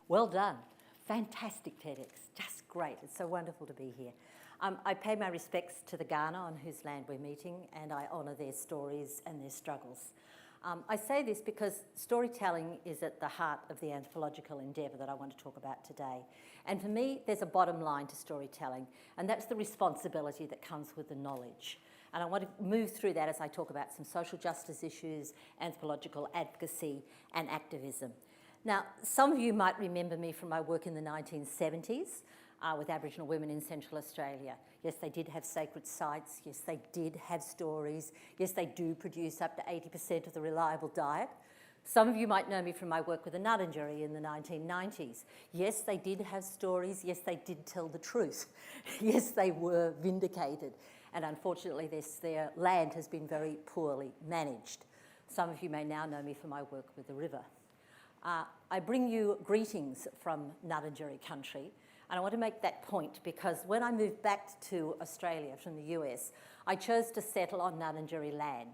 Well done. Fantastic TEDx. Just great. It's so wonderful to be here. I pay my respects to the Kaurna on whose land we're meeting, and I honour their stories and their struggles. I say this because storytelling is at the heart of the anthropological endeavour that I want to talk about today. And for me, there's a bottom line to storytelling, and that's the responsibility that comes with the knowledge. And I want to move through that as I talk about some social justice issues, anthropological advocacy, and activism. Now, some of you might remember me from my work in the 1970s with Aboriginal women in Central Australia. Yes, they did have sacred sites. Yes, they did have stories. Yes, they do produce up to 80% of the reliable diet. Some of you might know me from my work with the Ngarrindjeri in the 1990s. Yes, they did have stories. Yes, they did tell the truth. Yes, they were vindicated. And unfortunately, their land has been very poorly managed. Some of you may now know me from my work with the river. I bring you greetings from Ngarrindjeri country, and I want to make that point because when I moved back to Australia from the US, I chose to settle on Ngarrindjeri land.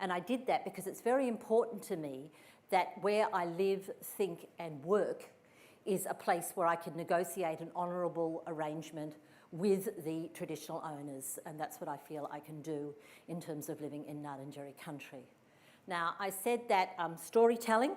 And I did that because it's very important to me that where I live, think and work is a place where I can negotiate an honourable arrangement with the traditional owners, and that's what I feel I can do in terms of living in Ngarrindjeri country. Now, I said that storytelling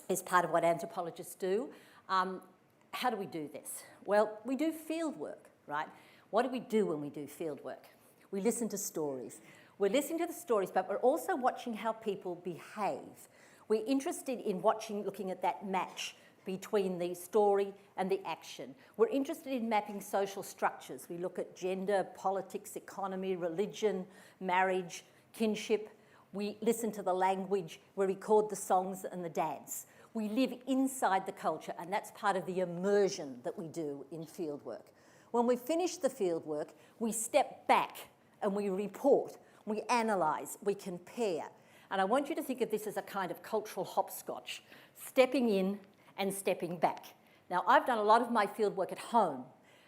is part of what anthropologists do. How do we do this? Well, we do field work, right? What do we do when we do field work? We listen to stories. We're listening to the stories, but we're also watching how people behave. We're interested in looking at that match between the story and the action. We're interested in mapping social structures. We look at gender, politics, economy, religion, marriage, kinship. We listen to the language, we record the songs and the dance. We live inside the culture, and that's part of the immersion that we do in fieldwork. When we finish the fieldwork, we step back and we report, we analyse, we compare. And I want you to think of this as a kind of cultural hopscotch, stepping in and stepping back. Now, I've done a lot of my fieldwork at home,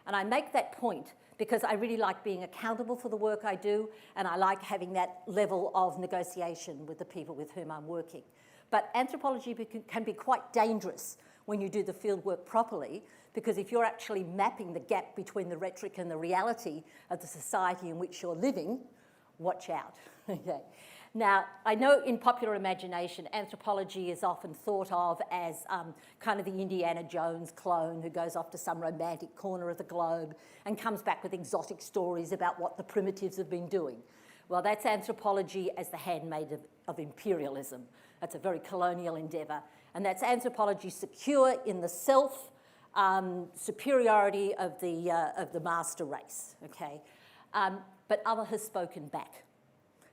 and I make that point because I really like being accountable for the work I do, and I like having that level of negotiation with the people with whom I'm working. But anthropology can be quite dangerous when you do the fieldwork properly, because if you're actually mapping the gap between the rhetoric and the reality of the society in which you're living, watch out. Okay. Now, I know in popular imagination, anthropology is often thought of as kind of the Indiana Jones clone who goes off to some romantic corner of the globe and comes back with exotic stories about what the primitives have been doing. Well, that's anthropology as the handmaid of imperialism. That's a very colonial endeavour. And that's anthropology secure in the self superiority of the master race, okay? But other has spoken back.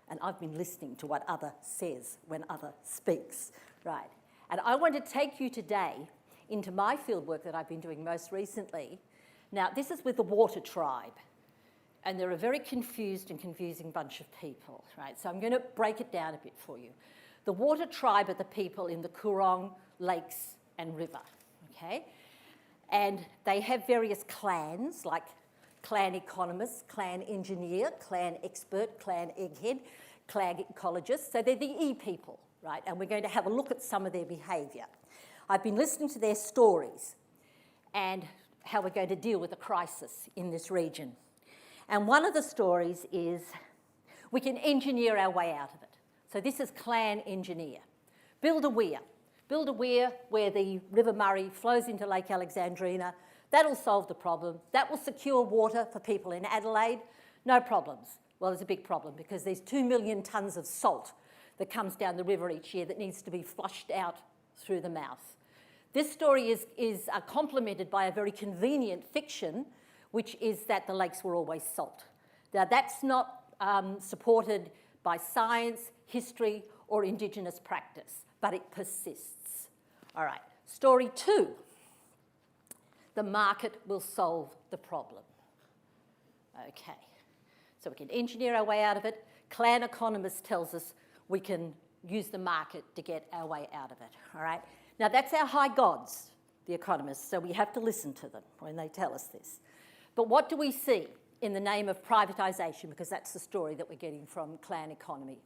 And I've been listening to what other says when other speaks, right? And I want to take you today into my fieldwork that I've been doing most recently. Now, this is with the Water Tribe, and they're a very confused and confusing bunch of people, right? So I'm going to break it down a bit for you. The Water Tribe are the people in the Coorong, Lakes and River, okay? And they have various clans, like clan economist, clan engineer, clan expert, clan egghead, clan ecologist. So they're the E people, right? And we're going to have a look at some of their behaviour. I've been listening to their stories and how we're going to deal with the crisis in this region. And one of the stories is we can engineer our way out of it. So this is clan engineer. Build a weir. Build a weir where the River Murray flows into Lake Alexandrina. That'll solve the problem. That will secure water for people in Adelaide. No problems. Well, there's a big problem because there's 2 million tonnes of salt that comes down the river each year that needs to be flushed out through the mouth. This story is complemented by a very convenient fiction, which is that the lakes were always salt. Now, that's not supported by science, history, or Indigenous practice, but it persists. All right, story 2. The market will solve the problem. Okay, so we can engineer our way out of it. Clan economist tells us we can use the market to get our way out of it, all right? Now, that's our high gods, the economists, so we have to listen to them when they tell us this. But what do we see in the name of privatisation, because that's the story that we're getting from clan economy?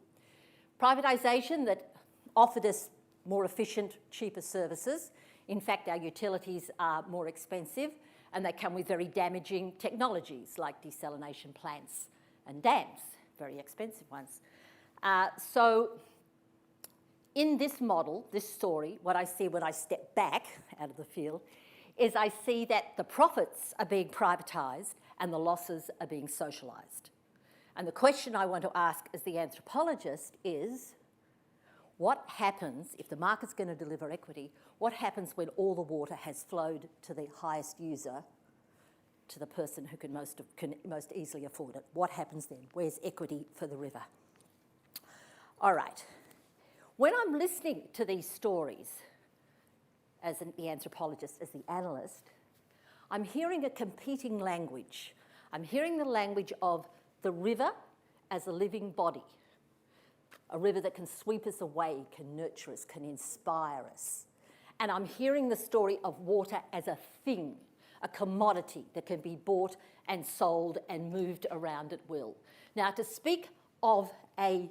Privatisation that offered us more efficient, cheaper services In fact, our utilities are more expensive and they come with very damaging technologies like desalination plants and dams, very expensive ones. So in this model, this story, what I see when I step back out of the field is I see that the profits are being privatised and the losses are being socialised. And the question I want to ask as the anthropologist is, what happens if the market's going to deliver equity? What happens when all the water has flowed to the highest user, to the person who can most easily afford it? What happens then? Where's equity for the river? All right. When I'm listening to these stories, as the anthropologist, as the analyst, I'm hearing a competing language. I'm hearing the language of the river as a living body, a river that can sweep us away, can nurture us, can inspire us. And I'm hearing the story of water as a thing, a commodity that can be bought and sold and moved around at will. Now, to speak of a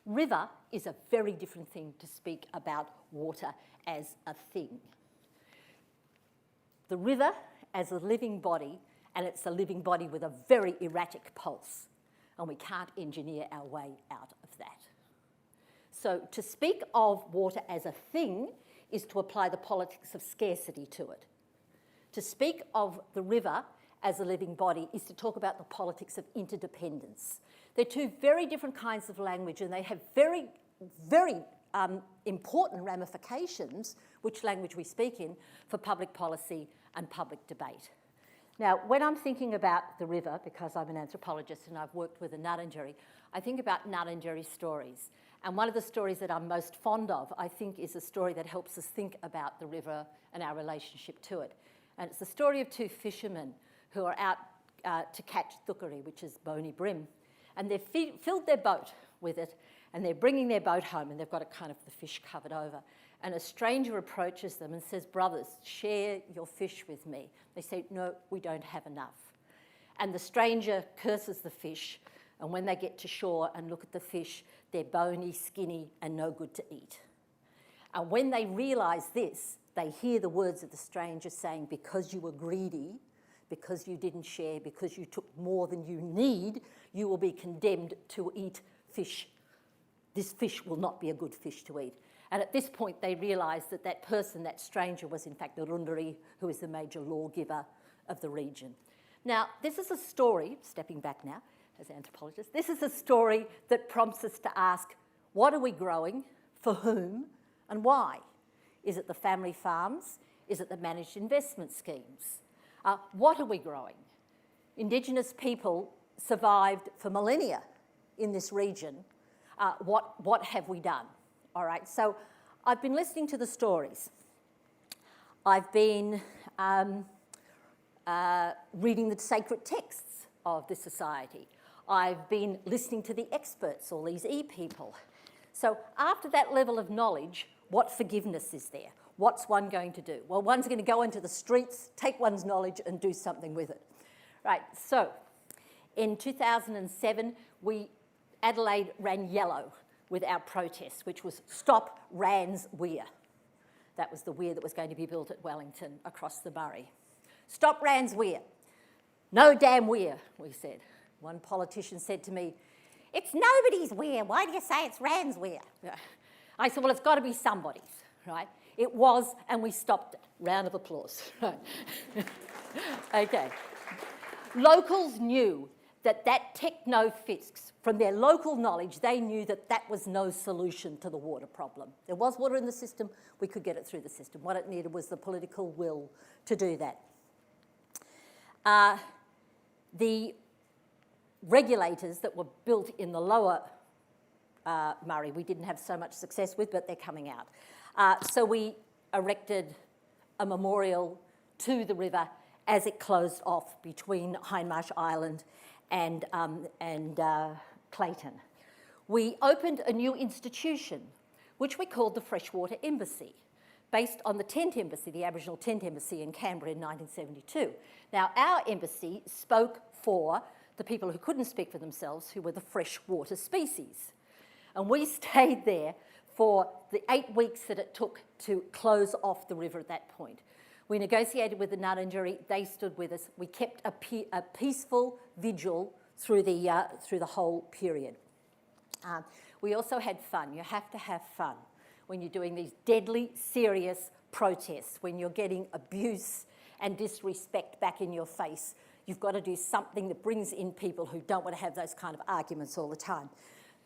river is a very different thing to speak about water as a thing. The river as a living body, and it's a living body with a very erratic pulse, and we can't engineer our way out of that. So to speak of water as a thing is to apply the politics of scarcity to it. To speak of the river as a living body is to talk about the politics of interdependence. They're two very different kinds of language, and they have very, very important ramifications, which language we speak in, for public policy and public debate. Now, when I'm thinking about the river, because I'm an anthropologist and I've worked with the Ngarrindjeri, I think about Ngarrindjeri stories. And one of the stories that I'm most fond of, I think, is a story that helps us think about the river and our relationship to it. And it's the story of two fishermen who are out to catch thukari, which is bony bream. And they've filled their boat with it, and they're bringing their boat home, and they've got a kind of the fish covered over. And a stranger approaches them and says, "Brothers, share your fish with me." They say, "No, we don't have enough." And the stranger curses the fish, and when they get to shore and look at the fish, they're bony, skinny, and no good to eat. And when they realise this, they hear the words of the stranger saying, "Because you were greedy, because you didn't share, because you took more than you need, you will be condemned to eat fish. This fish will not be a good fish to eat." And at this point, they realise that that person, that stranger, was in fact Ngarrindjeri, who is the major lawgiver of the region. Now, this is a story, stepping back now as anthropologists, this is a story that prompts us to ask, what are we growing, for whom, and why? Is it the family farms? Is it the managed investment schemes? What are we growing? Indigenous people survived for millennia in this region. What have we done? All right, so I've been listening to the stories. I've been reading the sacred texts of this society. I've been listening to the experts, all these e-people. So after that level of knowledge, what forgiveness is there? What's one going to do? Well, one's going to go into the streets, take one's knowledge and do something with it. Right, so in 2007, Adelaide ran yellow with our protest, which was Stop Rands Weir. That was the weir that was going to be built at Wellington across the Murray. Stop Rands Weir. No damn weir, we said. One politician said to me, "It's nobody's weir. Why do you say it's Rands Weir?" I said, well, it's got to be somebody's, right? It was, and we stopped it. Round of applause. Okay. Locals knew that techno-fix, from their local knowledge, they knew that that was no solution to the water problem. There was water in the system, we could get it through the system. What it needed was the political will to do that. The regulators that were built in the lower Murray, we didn't have so much success with, but they're coming out. So we erected a memorial to the river as it closed off between Hindmarsh Island and Clayton. We opened a new institution, which we called the Freshwater Embassy, based on the tent embassy, the Aboriginal tent embassy in Canberra in 1972. Now, our embassy spoke for the people who couldn't speak for themselves, who were the freshwater species. And we stayed there for the 8 weeks that it took to close off the river at that point. We negotiated with the Ngarrindjeri, they stood with us. We kept a peaceful vigil through the whole period. We also had fun. You have to have fun when you're doing these deadly, serious protests, when you're getting abuse and disrespect back in your face. You've got to do something that brings in people who don't want to have those kind of arguments all the time.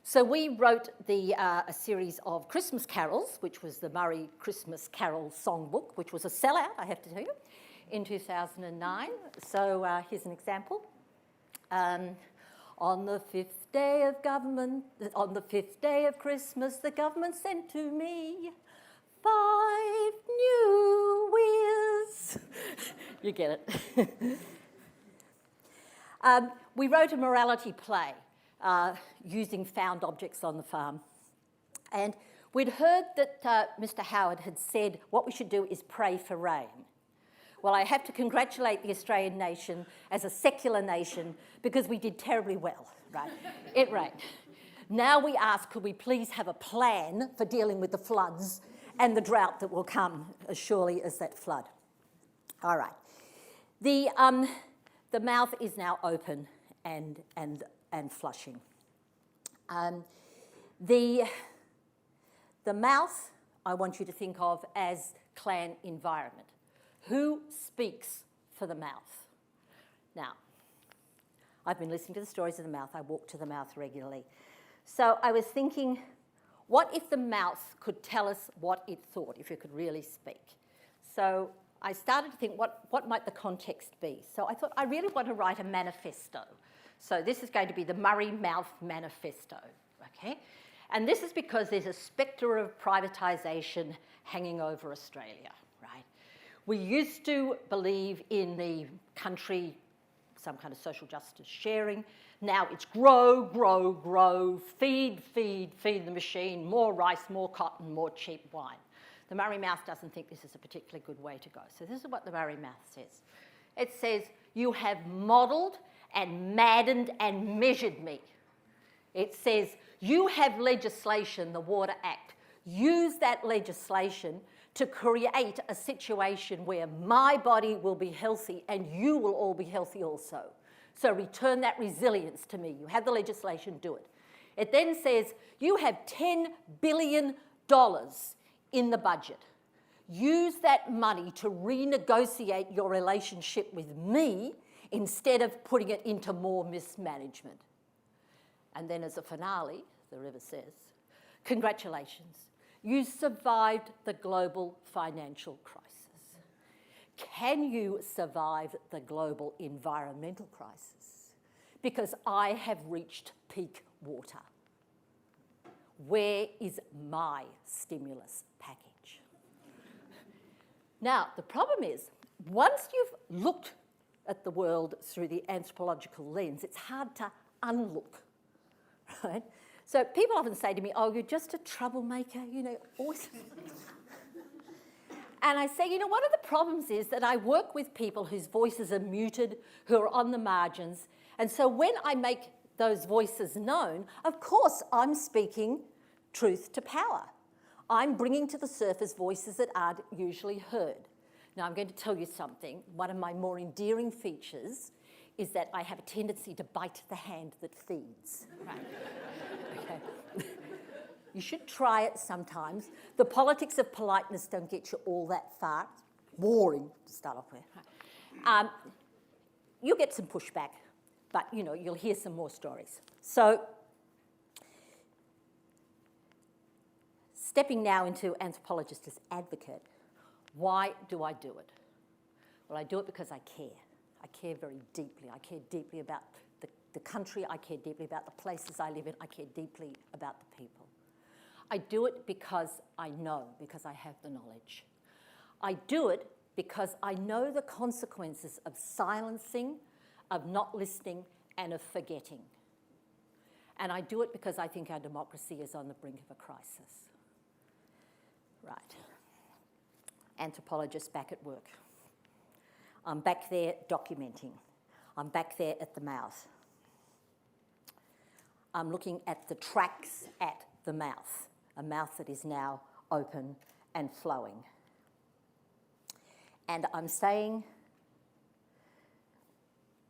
So we wrote a series of Christmas carols, which was the Murray Christmas Carol Songbook, which was a sellout, I have to tell you, in 2009. So here's an example. On the 5th day of government, on the 5th day of Christmas, the government sent to me 5 new wheels. You get it. We wrote a morality play using found objects on the farm. And we'd heard that Mr. Howard had said what we should do is pray for rain. Well, I have to congratulate the Australian nation as a secular nation because we did terribly well, right? It rained. Now we ask, could we please have a plan for dealing with the floods and the drought that will come as surely as that flood? All right. The mouth is now open and flushing. The mouth, I want you to think of as clan environment. Who speaks for the mouth? Now, I've been listening to the stories of the mouth. I walk to the mouth regularly. So I was thinking, what if the mouth could tell us what it thought, if it could really speak? So I started to think, what might the context be? So I thought, I really want to write a manifesto. So this is going to be the Murray Mouth Manifesto, okay? And this is because there's a spectre of privatisation hanging over Australia, right? We used to believe in the country, some kind of social justice sharing. Now it's grow, grow, grow, feed, feed, feed the machine, more rice, more cotton, more cheap wine. The Murray Mouth doesn't think this is a particularly good way to go. So this is what the Murray Mouth says. It says, you have modelled and maddened and measured me. It says, you have legislation, the Water Act. Use that legislation to create a situation where my body will be healthy and you will all be healthy also. So return that resilience to me. You have the legislation, do it. It then says, you have $10 billion in the budget. Use that money to renegotiate your relationship with me instead of putting it into more mismanagement. And then as a finale, the river says, congratulations. You survived the global financial crisis. Can you survive the global environmental crisis? Because I have reached peak water. Where is my stimulus package? Now, the problem is, once you've looked at the world through the anthropological lens, it's hard to unlook, right? So people often say to me, oh, you're just a troublemaker, you know, always. And I say, you know, one of the problems is that I work with people whose voices are muted, who are on the margins. And so when I make those voices known, of course, I'm speaking truth to power. I'm bringing to the surface voices that aren't usually heard. Now, I'm going to tell you something. One of my more endearing features is that I have a tendency to bite the hand that feeds. Right? Okay. You should try it sometimes. The politics of politeness don't get you all that far. It's boring to start off with. You'll get some pushback, but you know, you'll hear some more stories. So, stepping now into anthropologist as advocate, why do I do it? Well, I do it because I care. I care very deeply. I care deeply about the country. I care deeply about the places I live in. I care deeply about the people. I do it because I know, because I have the knowledge. I do it because I know the consequences of silencing, of not listening, and of forgetting. And I do it because I think our democracy is on the brink of a crisis. Right. Anthropologist back at work. I'm back there documenting. I'm back there at the mouth. I'm looking at the tracks at the mouth. a mouth that is now open and flowing. And I'm saying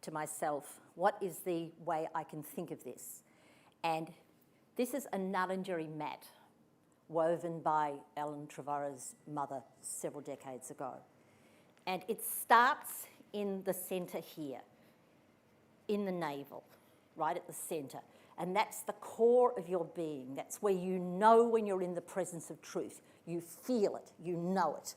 to myself, what is the way I can think of this? And this is a Ngarrindjeri mat woven by Ellen Trevorrow's mother several decades ago. And it starts in the centre here, in the navel, right at the centre. And that's the core of your being. That's where you know when you're in the presence of truth. You feel it, you know it.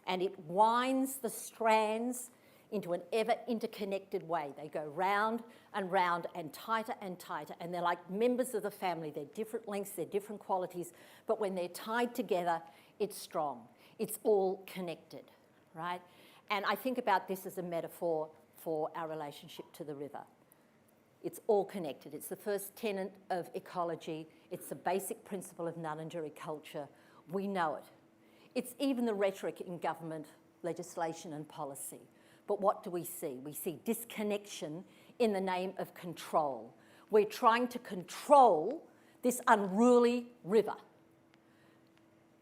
And it winds the strands into an ever interconnected way. They go round and round and tighter, and they're like members of the family. They're different lengths, they're different qualities, but when they're tied together, it's strong. It's all connected, right? And I think about this as a metaphor for our relationship to the river. It's all connected. It's the first tenet of ecology. It's the basic principle of Ngarrindjeri culture. We know it. It's even the rhetoric in government legislation and policy. But what do we see? We see disconnection in the name of control. We're trying to control this unruly river.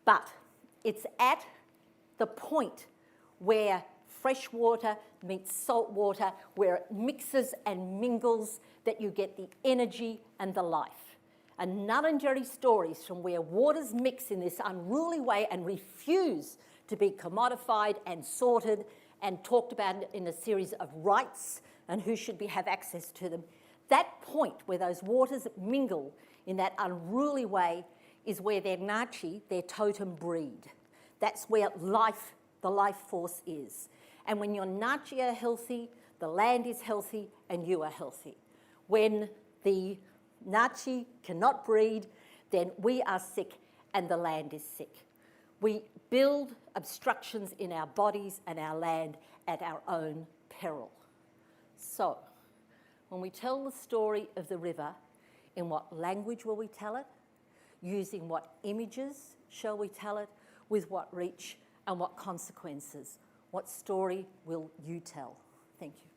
But it's at the point where fresh water meets salt water, where it mixes and mingles, that you get the energy and the life. And Ngarrindjeri stories from where waters mix in this unruly way and refuse to be commodified and sorted and talked about in a series of rights and who should have access to them. That point where those waters mingle in that unruly way is where their Ngachi, their totem, breed. That's where life, the life force is. And when your Ngachi are healthy, the land is healthy and you are healthy. When the Ngachi cannot breed, then we are sick and the land is sick. We build obstructions in our bodies and our land at our own peril. So, when we tell the story of the river, in what language will we tell it? Using what images shall we tell it? With what reach and what consequences? What story will you tell? Thank you.